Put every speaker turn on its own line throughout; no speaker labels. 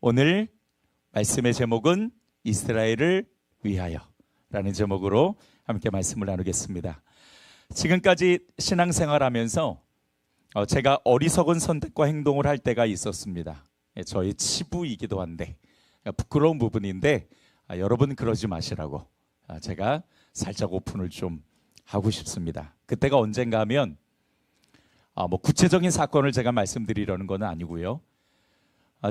오늘 말씀의 제목은 이스라엘을 위하여 라는 제목으로 함께 말씀을 나누겠습니다. 지금까지 신앙생활하면서 제가 어리석은 선택과 행동을 할 때가 있었습니다. 저의 치부이기도 한데 부끄러운 부분인데 여러분 그러지 마시라고 제가 살짝 오픈을 좀 하고 싶습니다. 그때가 언젠가 하면 구체적인 사건을 제가 말씀드리려는 건 아니고요.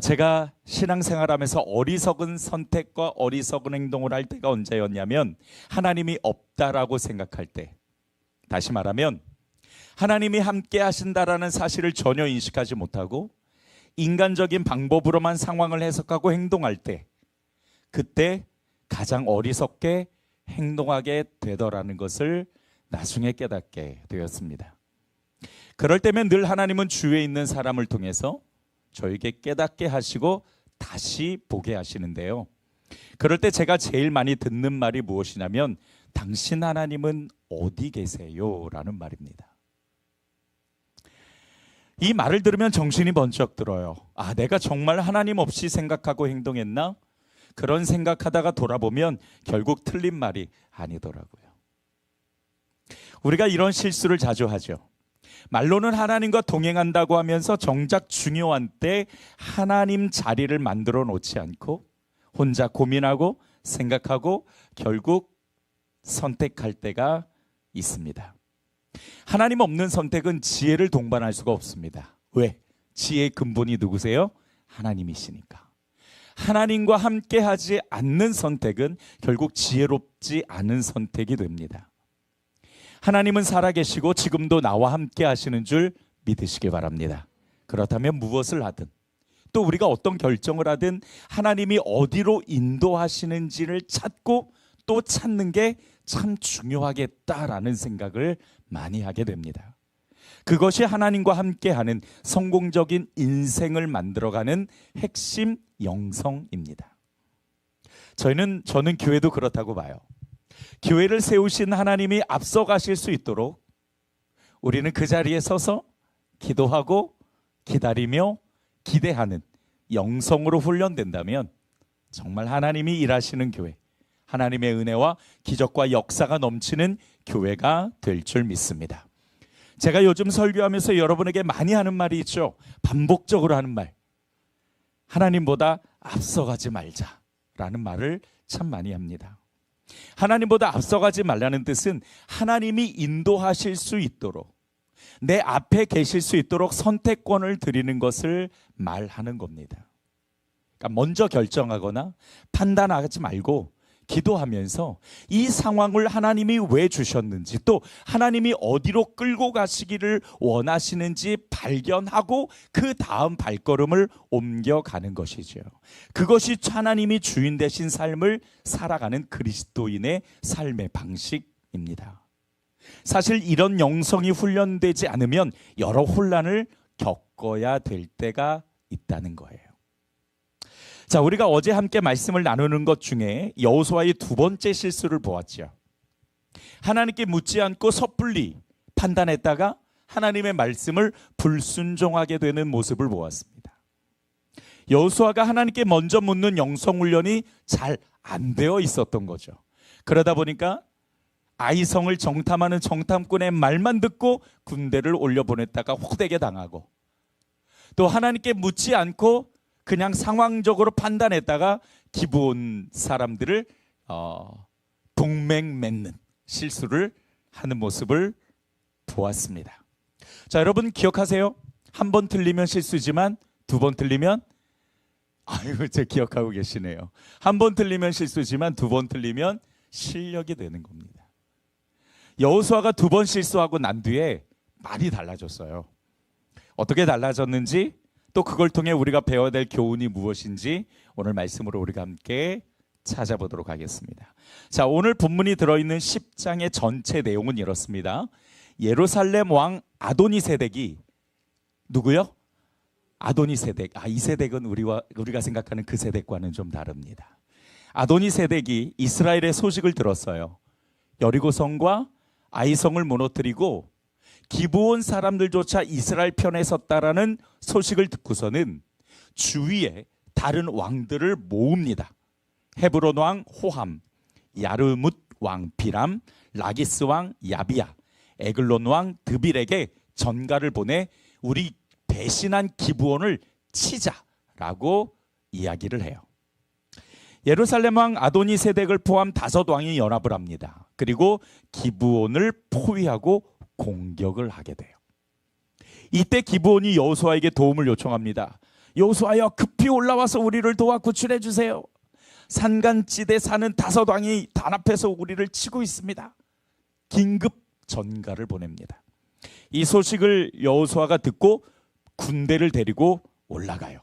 제가 신앙생활하면서 어리석은 선택과 어리석은 행동을 할 때가 언제였냐면 하나님이 없다라고 생각할 때, 다시 말하면 하나님이 함께 하신다라는 사실을 전혀 인식하지 못하고 인간적인 방법으로만 상황을 해석하고 행동할 때, 그때 가장 어리석게 행동하게 되더라는 것을 나중에 깨닫게 되었습니다. 그럴 때면 늘 하나님은 주위에 있는 사람을 통해서 저에게 깨닫게 하시고 다시 보게 하시는데요. 그럴 때 제가 제일 많이 듣는 말이 무엇이냐면 당신 하나님은 어디 계세요? 라는 말입니다. 이 말을 들으면 정신이 번쩍 들어요. 내가 정말 하나님 없이 생각하고 행동했나? 그런 생각하다가 돌아보면 결국 틀린 말이 아니더라고요. 우리가 이런 실수를 자주 하죠. 말로는 하나님과 동행한다고 하면서 정작 중요한 때 하나님 자리를 만들어 놓지 않고 혼자 고민하고 생각하고 결국 선택할 때가 있습니다. 하나님 없는 선택은 지혜를 동반할 수가 없습니다. 왜? 지혜의 근본이 누구세요? 하나님이시니까. 하나님과 함께 하지 않는 선택은 결국 지혜롭지 않은 선택이 됩니다. 하나님은 살아계시고 지금도 나와 함께 하시는 줄 믿으시기 바랍니다. 그렇다면 무엇을 하든 또 우리가 어떤 결정을 하든 하나님이 어디로 인도하시는지를 찾고 또 찾는 게 참 중요하겠다라는 생각을 많이 하게 됩니다. 그것이 하나님과 함께하는 성공적인 인생을 만들어가는 핵심 영성입니다. 저는 교회도 그렇다고 봐요. 교회를 세우신 하나님이 앞서가실 수 있도록 우리는 그 자리에 서서 기도하고 기다리며 기대하는 영성으로 훈련된다면 정말 하나님이 일하시는 교회, 하나님의 은혜와 기적과 역사가 넘치는 교회가 될 줄 믿습니다. 제가 요즘 설교하면서 여러분에게 많이 하는 말이 있죠. 반복적으로 하는 말. 하나님보다 앞서가지 말자라는 말을 참 많이 합니다. 하나님보다 앞서가지 말라는 뜻은 하나님이 인도하실 수 있도록 내 앞에 계실 수 있도록 선택권을 드리는 것을 말하는 겁니다. 그러니까 먼저 결정하거나 판단하지 말고 기도하면서 이 상황을 하나님이 왜 주셨는지 또 하나님이 어디로 끌고 가시기를 원하시는지 발견하고 그 다음 발걸음을 옮겨가는 것이죠. 그것이 하나님이 주인 되신 삶을 살아가는 그리스도인의 삶의 방식입니다. 사실 이런 영성이 훈련되지 않으면 여러 혼란을 겪어야 될 때가 있다는 거예요. 자, 우리가 어제 함께 말씀을 나누는 것 중에 여호수아의 두 번째 실수를 보았죠. 하나님께 묻지 않고 섣불리 판단했다가 하나님의 말씀을 불순종하게 되는 모습을 보았습니다. 여호수아가 하나님께 먼저 묻는 영성훈련이 잘 안 되어 있었던 거죠. 그러다 보니까 아이성을 정탐하는 정탐꾼의 말만 듣고 군대를 올려보냈다가 호되게 당하고 또 하나님께 묻지 않고 그냥 상황적으로 판단했다가 기브온 사람들을 동맹 맺는 실수를 하는 모습을 보았습니다. 자, 여러분 기억하세요? 한 번 틀리면 실수지만 두 번 틀리면 제 기억하고 계시네요. 한 번 틀리면 실수지만 두 번 틀리면 실력이 되는 겁니다. 여호수아가 두 번 실수하고 난 뒤에 많이 달라졌어요. 어떻게 달라졌는지 또 그걸 통해 우리가 배워야 될 교훈이 무엇인지 오늘 말씀으로 우리가 함께 찾아보도록 하겠습니다. 자, 오늘 본문이 들어있는 10장의 전체 내용은 이렇습니다. 예루살렘 왕 아도니세덱이 누구요? 아도니세덱. 이 세덱은 우리가 생각하는 그 세덱과는 좀 다릅니다. 아도니세덱이 이스라엘의 소식을 들었어요. 여리고성과 아이성을 무너뜨리고 기브온 사람들조차 이스라엘 편에 섰다라는 소식을 듣고서는 주위에 다른 왕들을 모읍니다. 헤브론 왕 호함, 야르뭇 왕 비람, 라기스 왕 야비야, 에글론 왕 드빌에게 전가를 보내 우리 배신한 기브온을 치자라고 이야기를 해요. 예루살렘 왕 아도니세덱을 포함 5왕이 연합을 합니다. 그리고 기브온을 포위하고 공격을 하게 돼요. 이때 기브온이 여호수아에게 도움을 요청합니다. 여호수아여, 급히 올라와서 우리를 도와 구출해 주세요. 산간지대 사는 5왕이 단합해서 우리를 치고 있습니다. 긴급 전가를 보냅니다. 이 소식을 여호수아가 듣고 군대를 데리고 올라가요.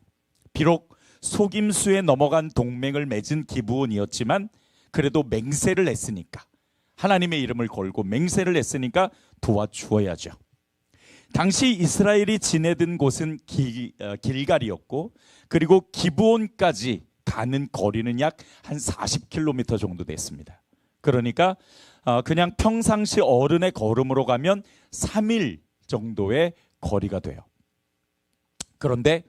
비록 속임수에 넘어간 동맹을 맺은 기브온이었지만 그래도 맹세를 했으니까, 하나님의 이름을 걸고 맹세를 했으니까 도와주어야죠. 당시 이스라엘이 지내던 곳은 길갈이었고, 그리고 기브온까지 가는 거리는 약 한 40km 정도 됐습니다. 그러니까 그냥 평상시 어른의 걸음으로 가면 3일 정도의 거리가 돼요. 그런데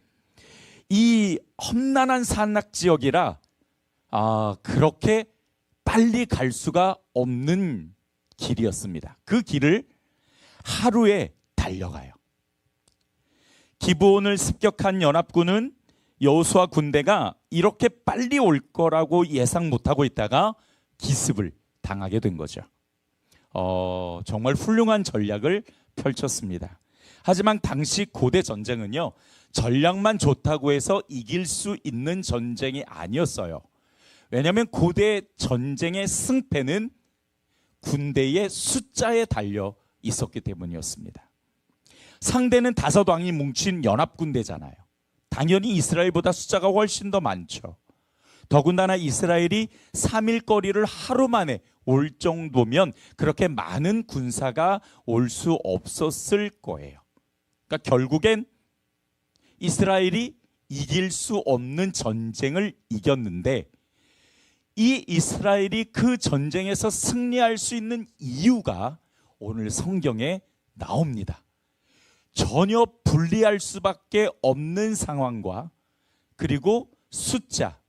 이 험난한 산악 지역이라 그렇게 빨리 갈 수가 없는 길이었습니다. 그 길을 하루에 달려가요. 기브온을 습격한 연합군은 여호수아 군대가 이렇게 빨리 올 거라고 예상 못하고 있다가 기습을 당하게 된 거죠. 정말 훌륭한 전략을 펼쳤습니다. 하지만 당시 고대 전쟁은요, 전략만 좋다고 해서 이길 수 있는 전쟁이 아니었어요. 왜냐하면 고대 전쟁의 승패는 군대의 숫자에 달려 있었기 때문이었습니다. 상대는 5왕이 뭉친 연합군대잖아요. 당연히 이스라엘보다 숫자가 훨씬 더 많죠. 더군다나 이스라엘이 3일 거리를 하루 만에 올 정도면 그렇게 많은 군사가 올 수 없었을 거예요. 그러니까 결국엔 이스라엘이 이길 수 없는 전쟁을 이겼는데, 이 이스라엘이 그 전쟁에서 승리할 수 있는 이유가 오늘 성경에 나옵니다. 전혀 불리할 수밖에 없는 상황과 그리고 숫자,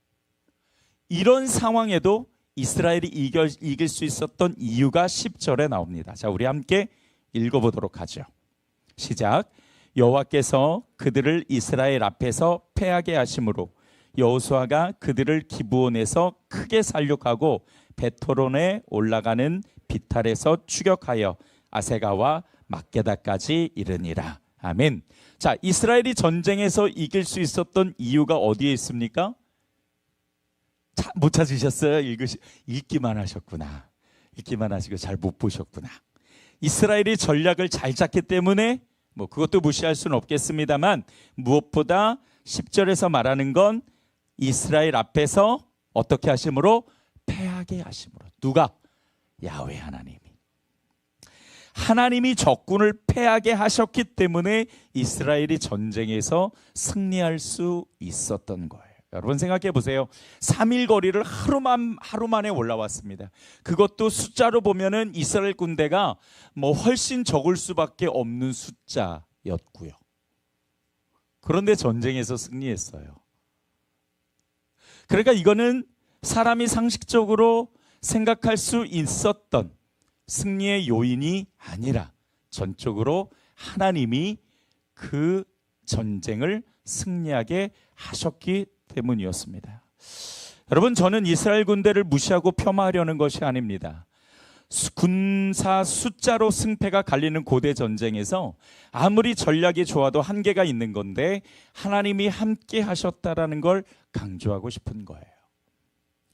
이런 상황에도 이스라엘이 이길 수 있었던 이유가 10절에 나옵니다. 자, 우리 함께 읽어보도록 하죠. 시작. 여호와께서 그들을 이스라엘 앞에서 패하게 하심으로 여호수아가 그들을 기브온에서 크게 살육하고 베토론에 올라가는 비탈에서 추격하여 아세가와 막게다까지 이르니라. 아멘. 자, 이스라엘이 전쟁에서 이길 수 있었던 이유가 어디에 있습니까? 못 찾으셨어요? 읽기만 하셨구나. 읽기만 하시고 잘 못 보셨구나. 이스라엘이 전략을 잘 짰기 때문에 그것도 무시할 수는 없겠습니다만, 무엇보다 10절에서 말하는 건 이스라엘 앞에서 어떻게 하심으로? 패하게 하심으로. 누가? 야훼 하나님이 적군을 패하게 하셨기 때문에 이스라엘이 전쟁에서 승리할 수 있었던 거예요. 여러분 생각해 보세요. 3일 거리를 하루 만에 올라왔습니다. 그것도 숫자로 보면은 이스라엘 군대가 훨씬 적을 수밖에 없는 숫자였고요. 그런데 전쟁에서 승리했어요. 그러니까 이거는 사람이 상식적으로 생각할 수 있었던 승리의 요인이 아니라 전적으로 하나님이 그 전쟁을 승리하게 하셨기 때문이었습니다. 여러분, 저는 이스라엘 군대를 무시하고 폄하하려는 것이 아닙니다. 군사 숫자로 승패가 갈리는 고대 전쟁에서 아무리 전략이 좋아도 한계가 있는 건데 하나님이 함께 하셨다라는 걸 강조하고 싶은 거예요.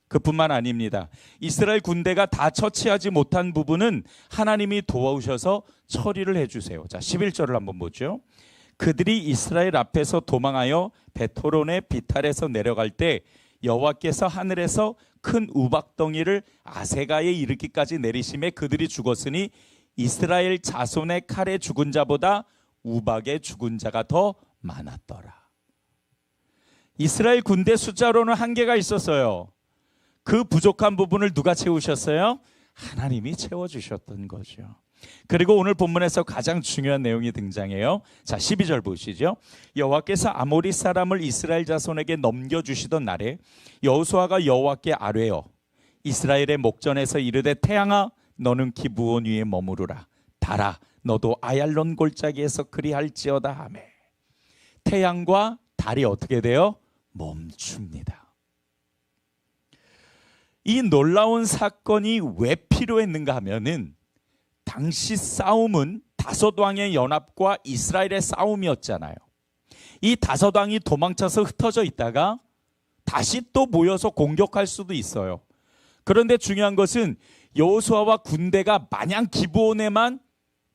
그뿐만 아닙니다. 이스라엘 군대가 다 처치하지 못한 부분은 하나님이 도와오셔서 처리를 해주세요. 자, 11절을 한번 보죠. 그들이 이스라엘 앞에서 도망하여 베토론의 비탈에서 내려갈 때 여호와께서 하늘에서 큰 우박덩이를 아세가에 이르기까지 내리심에 그들이 죽었으니 이스라엘 자손의 칼에 죽은 자보다 우박에 죽은 자가 더 많았더라. 이스라엘 군대 숫자로는 한계가 있었어요. 그 부족한 부분을 누가 채우셨어요? 하나님이 채워주셨던 거죠. 그리고 오늘 본문에서 가장 중요한 내용이 등장해요. 자, 12절 보시죠. 여호와께서 아모리 사람을 이스라엘 자손에게 넘겨주시던 날에 여호수아가 여호와께 아뢰어 이스라엘의 목전에서 이르되 태양아 너는 기브온 위에 머무르라. 달아 너도 아얄론 골짜기에서 그리할지어다 하매 태양과 달이 어떻게 돼요? 멈춥니다. 이 놀라운 사건이 왜 필요했는가 하면은 당시 싸움은 다섯 왕의 연합과 이스라엘의 싸움이었잖아요. 이 다섯 왕이 도망쳐서 흩어져 있다가 다시 또 모여서 공격할 수도 있어요. 그런데 중요한 것은 여호수아와 군대가 마냥 기브온에만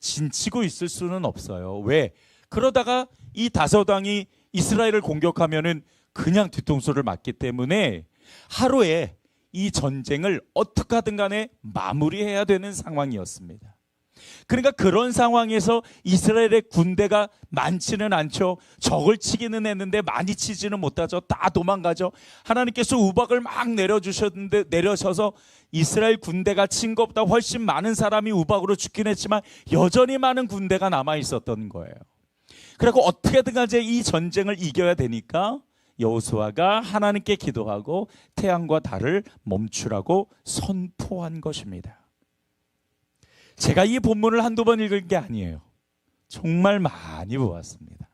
진치고 있을 수는 없어요. 왜? 그러다가 이 다섯 왕이 이스라엘을 공격하면은 그냥 뒤통수를 맞기 때문에 하루에 이 전쟁을 어떻게 하든 간에 마무리해야 되는 상황이었습니다. 그러니까 그런 상황에서 이스라엘의 군대가 많지는 않죠. 적을 치기는 했는데 많이 치지는 못하죠. 다 도망가죠. 하나님께서 우박을 막 내려셔서 이스라엘 군대가 친 것보다 훨씬 많은 사람이 우박으로 죽긴 했지만 여전히 많은 군대가 남아 있었던 거예요. 그리고 어떻게든 간에 이 전쟁을 이겨야 되니까 여호수아가 하나님께 기도하고 태양과 달을 멈추라고 선포한 것입니다. 제가 이 본문을 한두 번 읽은 게 아니에요. 정말 많이 보았습니다.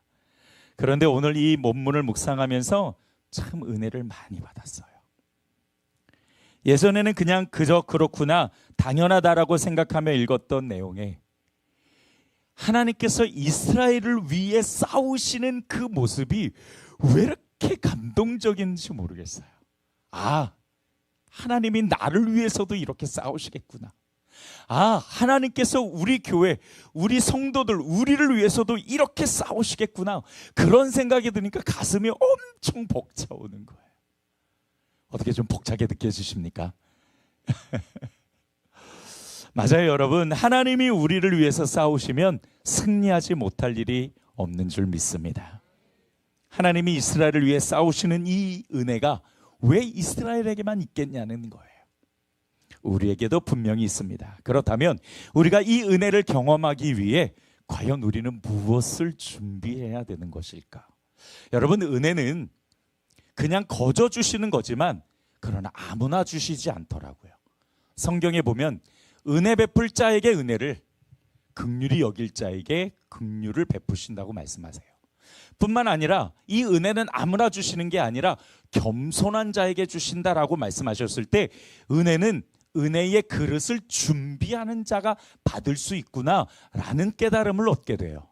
그런데 오늘 이 본문을 묵상하면서 참 은혜를 많이 받았어요. 예전에는 그냥 그저 그렇구나 당연하다라고 생각하며 읽었던 내용에 하나님께서 이스라엘을 위해 싸우시는 그 모습이 왜 이렇게 감동적인지 모르겠어요. 아, 하나님이 나를 위해서도 이렇게 싸우시겠구나. 아, 하나님께서 우리 교회, 우리 성도들, 우리를 위해서도 이렇게 싸우시겠구나. 그런 생각이 드니까 가슴이 엄청 벅차오는 거예요. 어떻게 좀 벅차게 느껴지십니까? 맞아요, 여러분. 하나님이 우리를 위해서 싸우시면 승리하지 못할 일이 없는 줄 믿습니다. 하나님이 이스라엘을 위해 싸우시는 이 은혜가 왜 이스라엘에게만 있겠냐는 거예요. 우리에게도 분명히 있습니다. 그렇다면 우리가 이 은혜를 경험하기 위해 과연 우리는 무엇을 준비해야 되는 것일까? 여러분, 은혜는 그냥 거저 주시는 거지만 그러나 아무나 주시지 않더라고요. 성경에 보면 은혜 베풀 자에게 은혜를, 긍휼히 여길 자에게 긍휼을 베푸신다고 말씀하세요. 뿐만 아니라 이 은혜는 아무나 주시는 게 아니라 겸손한 자에게 주신다라고 말씀하셨을 때 은혜는 은혜의 그릇을 준비하는 자가 받을 수 있구나라는 깨달음을 얻게 돼요.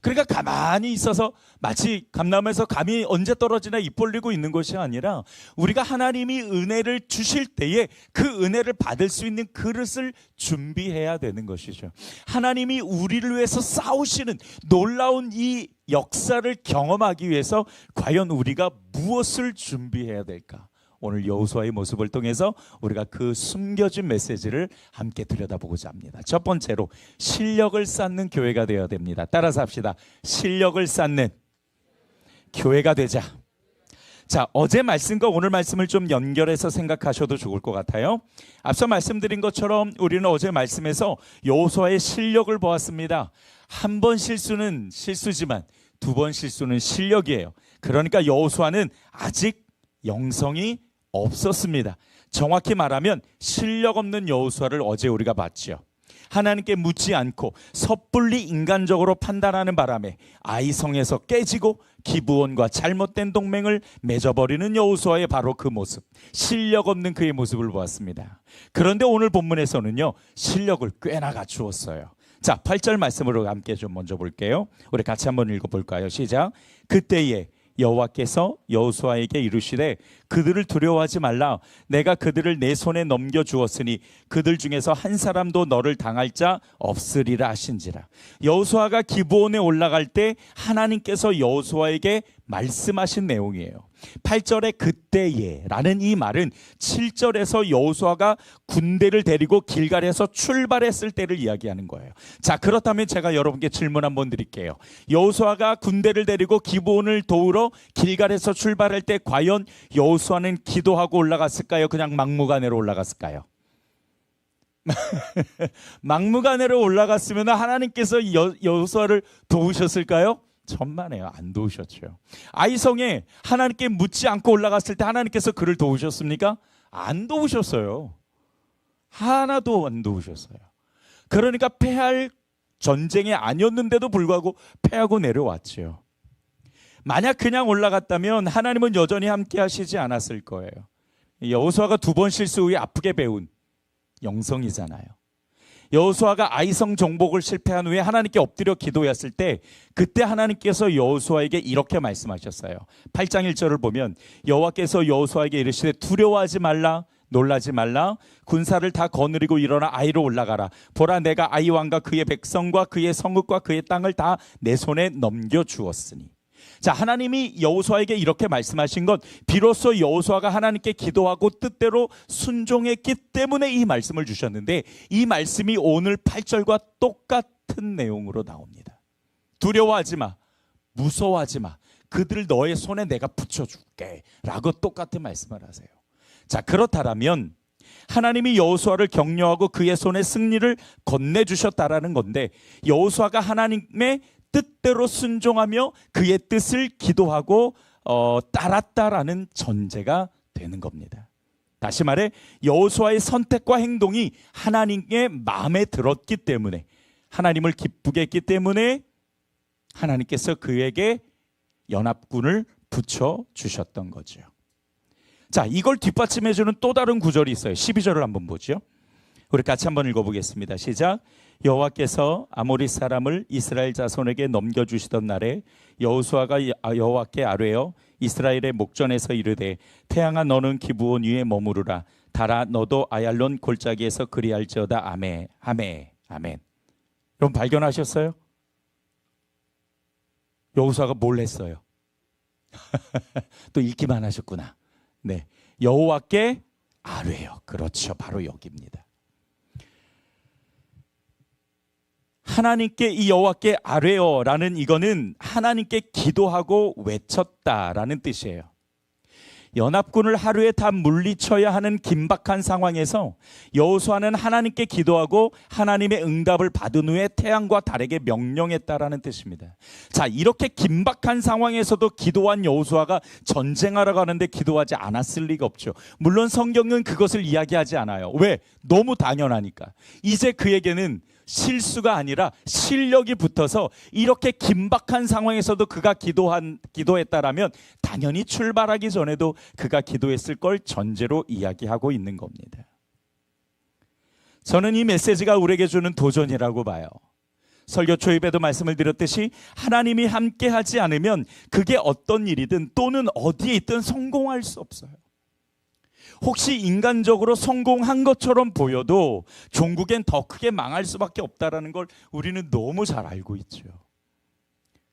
그러니까 가만히 있어서 마치 감람에서 감이 언제 떨어지나 입 벌리고 있는 것이 아니라 우리가 하나님이 은혜를 주실 때에 그 은혜를 받을 수 있는 그릇을 준비해야 되는 것이죠. 하나님이 우리를 위해서 싸우시는 놀라운 이 역사를 경험하기 위해서 과연 우리가 무엇을 준비해야 될까? 오늘 여호수아의 모습을 통해서 우리가 그 숨겨진 메시지를 함께 들여다보고자 합니다. 첫 번째로 실력을 쌓는 교회가 되어야 됩니다. 따라서 합시다. 실력을 쌓는 교회가 되자. 자, 어제 말씀과 오늘 말씀을 좀 연결해서 생각하셔도 좋을 것 같아요. 앞서 말씀드린 것처럼 우리는 어제 말씀에서 여호수아의 실력을 보았습니다. 한 번 실수는 실수지만 두 번 실수는 실력이에요. 그러니까 여호수아는 아직 영성이 없었습니다. 정확히 말하면 실력 없는 여호수아를 어제 우리가 봤죠. 하나님께 묻지 않고 섣불리 인간적으로 판단하는 바람에 아이성에서 깨지고 기브온과 잘못된 동맹을 맺어버리는 여호수아의 바로 그 모습, 실력 없는 그의 모습을 보았습니다. 그런데 오늘 본문에서는요, 실력을 꽤나 갖추었어요. 자, 8절 말씀으로 함께 좀 먼저 볼게요. 우리 같이 한번 읽어볼까요? 시작. 그때에 여호와께서 여호수아에게 이르시되 그들을 두려워하지 말라. 내가 그들을 내 손에 넘겨주었으니 그들 중에서 한 사람도 너를 당할 자 없으리라 하신지라. 여호수아가 기브온에 올라갈 때 하나님께서 여호수아에게 말씀하신 내용이에요. 8절에 그때에 라는 이 말은 7절에서 여호수아가 군대를 데리고 길갈에서 출발했을 때를 이야기하는 거예요. 자, 그렇다면 제가 여러분께 질문 한번 드릴게요. 여호수아가 군대를 데리고 기브온을 도우러 길갈에서 출발할 때 과연 여호수아는 기도하고 올라갔을까요? 그냥 막무가내로 올라갔을까요? 막무가내로 올라갔으면 하나님께서 여호수아를 도우셨을까요? 천만에요. 안 도우셨죠. 아이성에 하나님께 묻지 않고 올라갔을 때 하나님께서 그를 도우셨습니까? 안 도우셨어요. 하나도 안 도우셨어요. 그러니까 패할 전쟁이 아니었는데도 불구하고 패하고 내려왔죠. 만약 그냥 올라갔다면 하나님은 여전히 함께 하시지 않았을 거예요. 여호수아가 2번 실수 후에 아프게 배운 영성이잖아요. 여호수아가 아이성 정복을 실패한 후에 하나님께 엎드려 기도했을 때 그때 하나님께서 여호수아에게 이렇게 말씀하셨어요. 8장 1절을 보면 여호와께서 여호수아에게 이르시되 두려워하지 말라 놀라지 말라 군사를 다 거느리고 일어나 아이로 올라가라. 보라 내가 아이 왕과 그의 백성과 그의 성읍과 그의 땅을 다 내 손에 넘겨주었으니. 자, 하나님이 여호수아에게 이렇게 말씀하신 것, 비로소 여호수아가 하나님께 기도하고 뜻대로 순종했기 때문에 이 말씀을 주셨는데 이 말씀이 오늘 8절과 똑같은 내용으로 나옵니다. 두려워하지 마, 무서워하지 마, 그들을 너의 손에 내가 붙여줄게 라고 똑같은 말씀을 하세요. 자, 그렇다면 하나님이 여호수아를 격려하고 그의 손에 승리를 건네주셨다라는 건데 여호수아가 하나님의 뜻대로 순종하며 그의 뜻을 기도하고 따랐다라는 전제가 되는 겁니다. 다시 말해 여호수아의 선택과 행동이 하나님의 마음에 들었기 때문에, 하나님을 기쁘게 했기 때문에 하나님께서 그에게 연합군을 붙여주셨던 거죠. 자, 이걸 뒷받침해주는 또 다른 구절이 있어요. 12절을 한번 보죠. 우리 같이 한번 읽어보겠습니다. 시작. 여호와께서 아모리 사람을 이스라엘 자손에게 넘겨주시던 날에 여호수아가 여호와께 아뢰어 이스라엘의 목전에서 이르되 태양아 너는 기브온 위에 머무르라. 달아 너도 아얄론 골짜기에서 그리할지어다. 아멘 아멘 아멘. 여러분 발견하셨어요? 여호수아가 뭘 했어요? 또 읽기만 하셨구나. 네, 여호와께 아뢰어. 그렇죠, 바로 여기입니다. 하나님께 이 여호와께 아뢰어라는 이거는 하나님께 기도하고 외쳤다라는 뜻이에요. 연합군을 하루에 다 물리쳐야 하는 긴박한 상황에서 여호수아는 하나님께 기도하고 하나님의 응답을 받은 후에 태양과 달에게 명령했다라는 뜻입니다. 자, 이렇게 긴박한 상황에서도 기도한 여호수아가 전쟁하러 가는데 기도하지 않았을 리가 없죠. 물론 성경은 그것을 이야기하지 않아요. 왜? 너무 당연하니까. 이제 그에게는 실수가 아니라 실력이 붙어서 이렇게 긴박한 상황에서도 그가 기도했다라면 당연히 출발하기 전에도 그가 기도했을 걸 전제로 이야기하고 있는 겁니다. 저는 이 메시지가 우리에게 주는 도전이라고 봐요. 설교 초입에도 말씀을 드렸듯이 하나님이 함께하지 않으면 그게 어떤 일이든 또는 어디에 있든 성공할 수 없어요. 혹시 인간적으로 성공한 것처럼 보여도 종국엔 더 크게 망할 수밖에 없다는 걸 우리는 너무 잘 알고 있죠.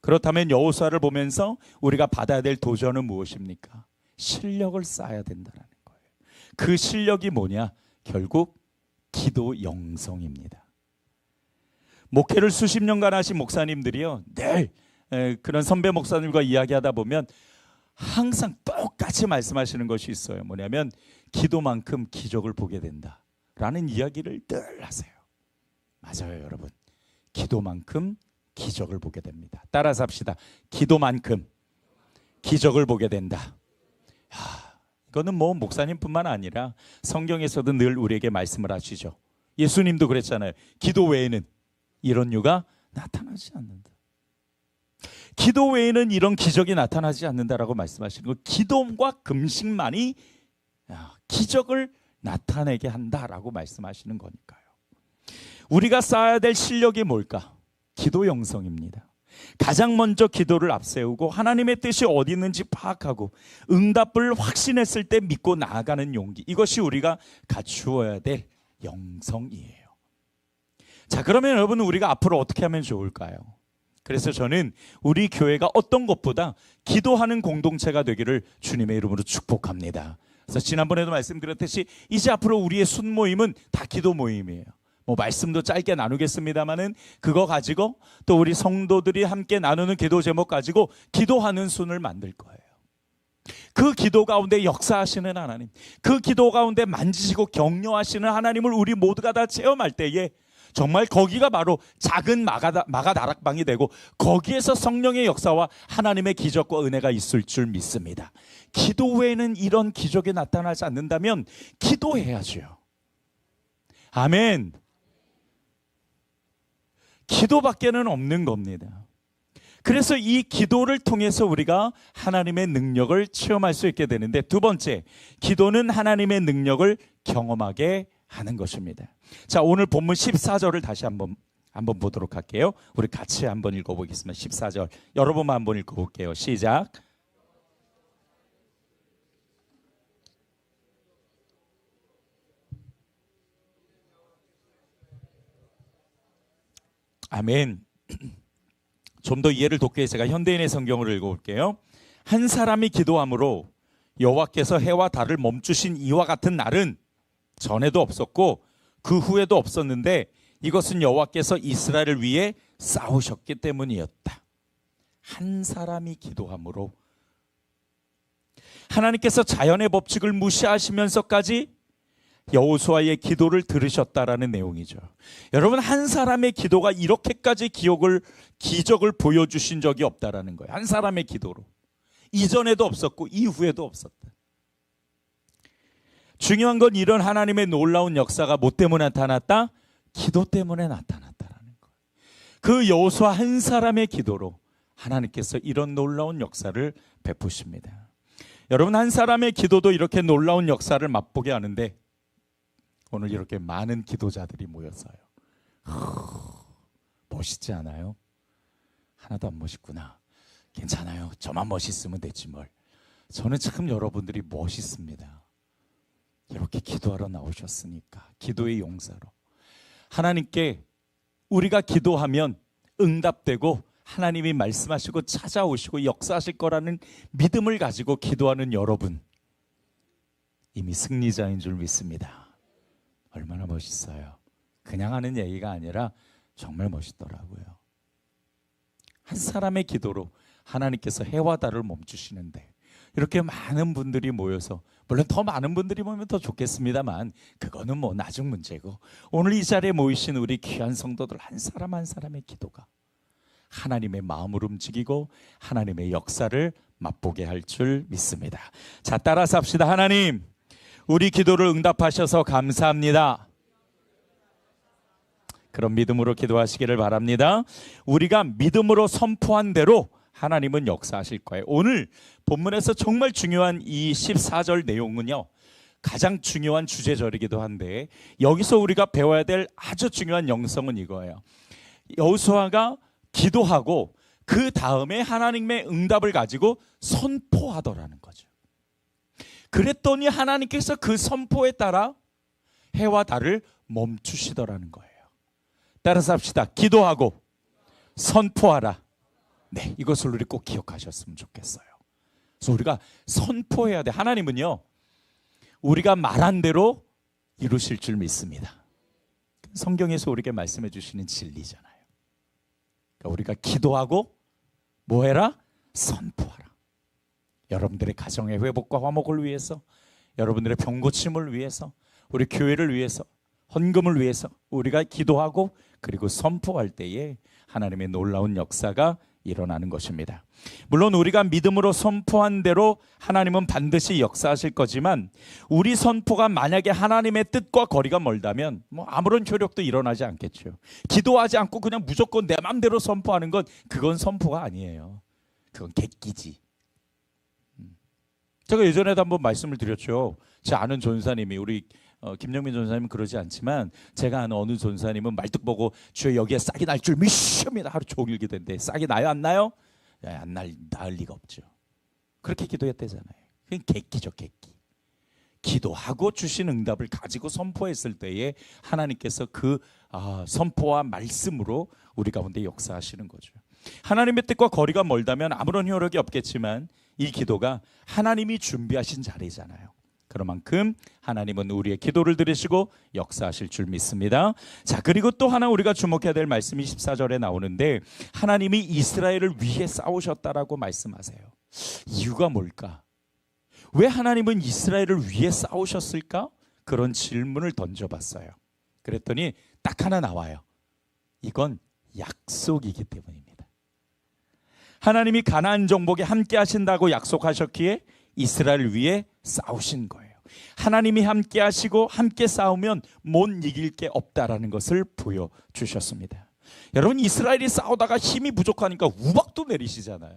그렇다면 여호수아를 보면서 우리가 받아야 될 도전은 무엇입니까? 실력을 쌓아야 된다는 거예요. 그 실력이 뭐냐? 결국 기도 영성입니다. 목회를 수십 년간 하신 목사님들이요, 늘 그런 선배 목사님과 이야기하다 보면 항상 똑같이 말씀하시는 것이 있어요. 뭐냐면 기도만큼 기적을 보게 된다라는 이야기를 늘 하세요. 맞아요, 여러분. 기도만큼 기적을 보게 됩니다. 따라서 합시다. 기도만큼 기적을 보게 된다. 이거는 뭐 목사님뿐만 아니라 성경에서도 늘 우리에게 말씀을 하시죠. 예수님도 그랬잖아요. 기도 외에는 이런 유가 나타나지 않는다. 기도 외에는 이런 기적이 나타나지 않는다라고 말씀하시는 거, 기도와 금식만이 기적을 나타내게 한다라고 말씀하시는 거니까요. 우리가 쌓아야 될 실력이 뭘까? 기도 영성입니다. 가장 먼저 기도를 앞세우고 하나님의 뜻이 어디 있는지 파악하고 응답을 확신했을 때 믿고 나아가는 용기, 이것이 우리가 갖추어야 될 영성이에요. 자, 그러면 여러분, 우리가 앞으로 어떻게 하면 좋을까요? 그래서 저는 우리 교회가 어떤 것보다 기도하는 공동체가 되기를 주님의 이름으로 축복합니다. 그래서 지난번에도 말씀드렸듯이 이제 앞으로 우리의 순모임은 다 기도 모임이에요. 뭐 말씀도 짧게 나누겠습니다만은 그거 가지고 또 우리 성도들이 함께 나누는 기도 제목 가지고 기도하는 순을 만들 거예요. 그 기도 가운데 역사하시는 하나님, 그 기도 가운데 만지시고 격려하시는 하나님을 우리 모두가 다 체험할 때에 정말 거기가 바로 작은 마가 다락방이 되고 거기에서 성령의 역사와 하나님의 기적과 은혜가 있을 줄 믿습니다. 기도 외에는 이런 기적이 나타나지 않는다면 기도해야죠. 아멘. 기도밖에는 없는 겁니다. 그래서 이 기도를 통해서 우리가 하나님의 능력을 체험할 수 있게 되는데, 두 번째, 기도는 하나님의 능력을 경험하게 하는 것입니다. 자, 오늘 본문 14절을 다시 한번 보도록 할게요. 우리 같이 한번 읽어보겠습니다. 14절 여러 번만 한번 읽어볼게요. 시작. 아멘. 좀 더 이해를 돕기 위해 제가 현대인의 성경을 읽어볼게요. 한 사람이 기도함으로 여호와께서 해와 달을 멈추신 이와 같은 날은 전에도 없었고 그 후에도 없었는데 이것은 여호와께서 이스라엘을 위해 싸우셨기 때문이었다. 한 사람이 기도함으로 하나님께서 자연의 법칙을 무시하시면서까지 여호수아의 기도를 들으셨다라는 내용이죠. 여러분, 한 사람의 기도가 이렇게까지 기적을 보여주신 적이 없다라는 거예요. 한 사람의 기도로. 이전에도 없었고 이후에도 없었다. 중요한 건 이런 하나님의 놀라운 역사가 뭐 때문에 나타났다? 기도 때문에 나타났다라는 거예요. 그 여호수아 한 사람의 기도로 하나님께서 이런 놀라운 역사를 베푸십니다. 여러분, 한 사람의 기도도 이렇게 놀라운 역사를 맛보게 하는데 오늘 이렇게 많은 기도자들이 모였어요. 멋있지 않아요? 하나도 안 멋있구나. 괜찮아요. 저만 멋있으면 됐지 뭘. 저는 참 여러분들이 멋있습니다. 이렇게 기도하러 나오셨으니까, 기도의 용사로 하나님께 우리가 기도하면 응답되고 하나님이 말씀하시고 찾아오시고 역사하실 거라는 믿음을 가지고 기도하는 여러분, 이미 승리자인 줄 믿습니다. 얼마나 멋있어요. 그냥 하는 얘기가 아니라 정말 멋있더라고요. 한 사람의 기도로 하나님께서 해와 달을 멈추시는데 이렇게 많은 분들이 모여서, 물론 더 많은 분들이 모이면 더 좋겠습니다만 그거는 뭐 나중 문제고, 오늘 이 자리에 모이신 우리 귀한 성도들 한 사람 한 사람의 기도가 하나님의 마음을 움직이고 하나님의 역사를 맛보게 할 줄 믿습니다. 자, 따라서 합시다. 하나님, 우리 기도를 응답하셔서 감사합니다. 그런 믿음으로 기도하시기를 바랍니다. 우리가 믿음으로 선포한 대로 하나님은 역사하실 거예요. 오늘 본문에서 정말 중요한 이 14절 내용은요, 가장 중요한 주제절이기도 한데 여기서 우리가 배워야 될 아주 중요한 영성은 이거예요. 여호수아가 기도하고 그 다음에 하나님의 응답을 가지고 선포하더라는 거죠. 그랬더니 하나님께서 그 선포에 따라 해와 달을 멈추시더라는 거예요. 따라서 합시다. 기도하고 선포하라. 네, 이것을 우리 꼭 기억하셨으면 좋겠어요. 그래서 우리가 선포해야 돼. 하나님은요, 우리가 말한 대로 이루실 줄 믿습니다. 성경에서 우리에게 말씀해 주시는 진리잖아요. 그러니까 우리가 기도하고 뭐 해라? 선포하라. 여러분들의 가정의 회복과 화목을 위해서, 여러분들의 병 고침을 위해서, 우리 교회를 위해서, 헌금을 위해서 우리가 기도하고 그리고 선포할 때에 하나님의 놀라운 역사가 일어나는 것입니다. 물론 우리가 믿음으로 선포한 대로 하나님은 반드시 역사하실 거지만, 우리 선포가 만약에 하나님의 뜻과 거리가 멀다면 뭐 아무런 효력도 일어나지 않겠죠. 기도하지 않고 그냥 무조건 내 마음대로 선포하는 건 그건 선포가 아니에요. 그건 객기지. 제가 예전에도 한번 말씀을 드렸죠. 제 아는 전사님이, 우리 김영민 전사님은 그러지 않지만 제가 아는 어느 전사님은 말뚝 보고 주여 여기에 싹이 날 줄 믿습니다 하루 종일 기도했는데 싹이 나요 안 나요? 안 나을 리가 없죠. 그렇게 기도했대잖아요. 그건 객기죠, 객기. 기도하고 주신 응답을 가지고 선포했을 때에 하나님께서 그 선포와 말씀으로 우리 가운데 역사하시는 거죠. 하나님의 뜻과 거리가 멀다면 아무런 효력이 없겠지만 이 기도가 하나님이 준비하신 자리잖아요. 그런 만큼 하나님은 우리의 기도를 들으시고 역사하실 줄 믿습니다. 자, 그리고 또 하나 우리가 주목해야 될 말씀이 14절에 나오는데, 하나님이 이스라엘을 위해 싸우셨다라고 말씀하세요. 이유가 뭘까? 왜 하나님은 이스라엘을 위해 싸우셨을까? 그런 질문을 던져봤어요. 그랬더니 딱 하나 나와요. 이건 약속이기 때문입니다. 하나님이 가나안 정복에 함께 하신다고 약속하셨기에 이스라엘을 위해 싸우신 거예요. 하나님이 함께 하시고 함께 싸우면 못 이길 게 없다라는 것을 보여주셨습니다. 여러분, 이스라엘이 싸우다가 힘이 부족하니까 우박도 내리시잖아요.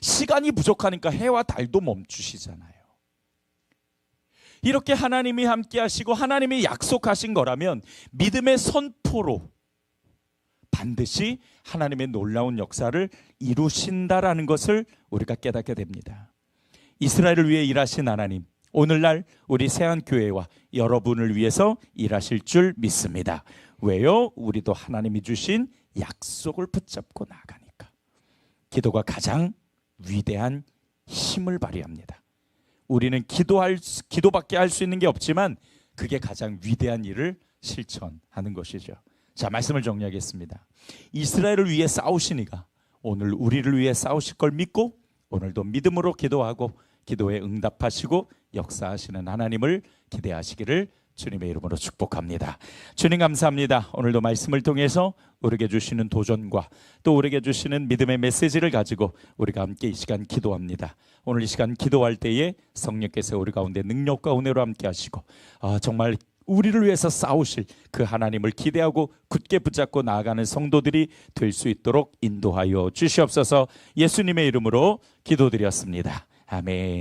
시간이 부족하니까 해와 달도 멈추시잖아요. 이렇게 하나님이 함께 하시고 하나님이 약속하신 거라면 믿음의 선포로 반드시 하나님의 놀라운 역사를 이루신다라는 것을 우리가 깨닫게 됩니다. 이스라엘을 위해 일하신 하나님, 오늘날 우리 세안교회와 여러분을 위해서 일하실 줄 믿습니다. 왜요? 우리도 하나님이 주신 약속을 붙잡고 나가니까. 기도가 가장 위대한 힘을 발휘합니다. 우리는 기도밖에 할 수 있는 게 없지만 그게 가장 위대한 일을 실천하는 것이죠. 자, 말씀을 정리하겠습니다. 이스라엘을 위해 싸우시니가 오늘 우리를 위해 싸우실 걸 믿고 오늘도 믿음으로 기도하고 기도에 응답하시고 역사하시는 하나님을 기대하시기를 주님의 이름으로 축복합니다. 주님 감사합니다. 오늘도 말씀을 통해서 우리에게 주시는 도전과 또 우리에게 주시는 믿음의 메시지를 가지고 우리가 함께 이 시간 기도합니다. 오늘 이 시간 기도할 때에 성령께서 우리 가운데 능력과 은혜로 함께 하시고 정말 우리를 위해서 싸우실 그 하나님을 기대하고 굳게 붙잡고 나아가는 성도들이 될 수 있도록 인도하여 주시옵소서. 예수님의 이름으로 기도드렸습니다. 아멘.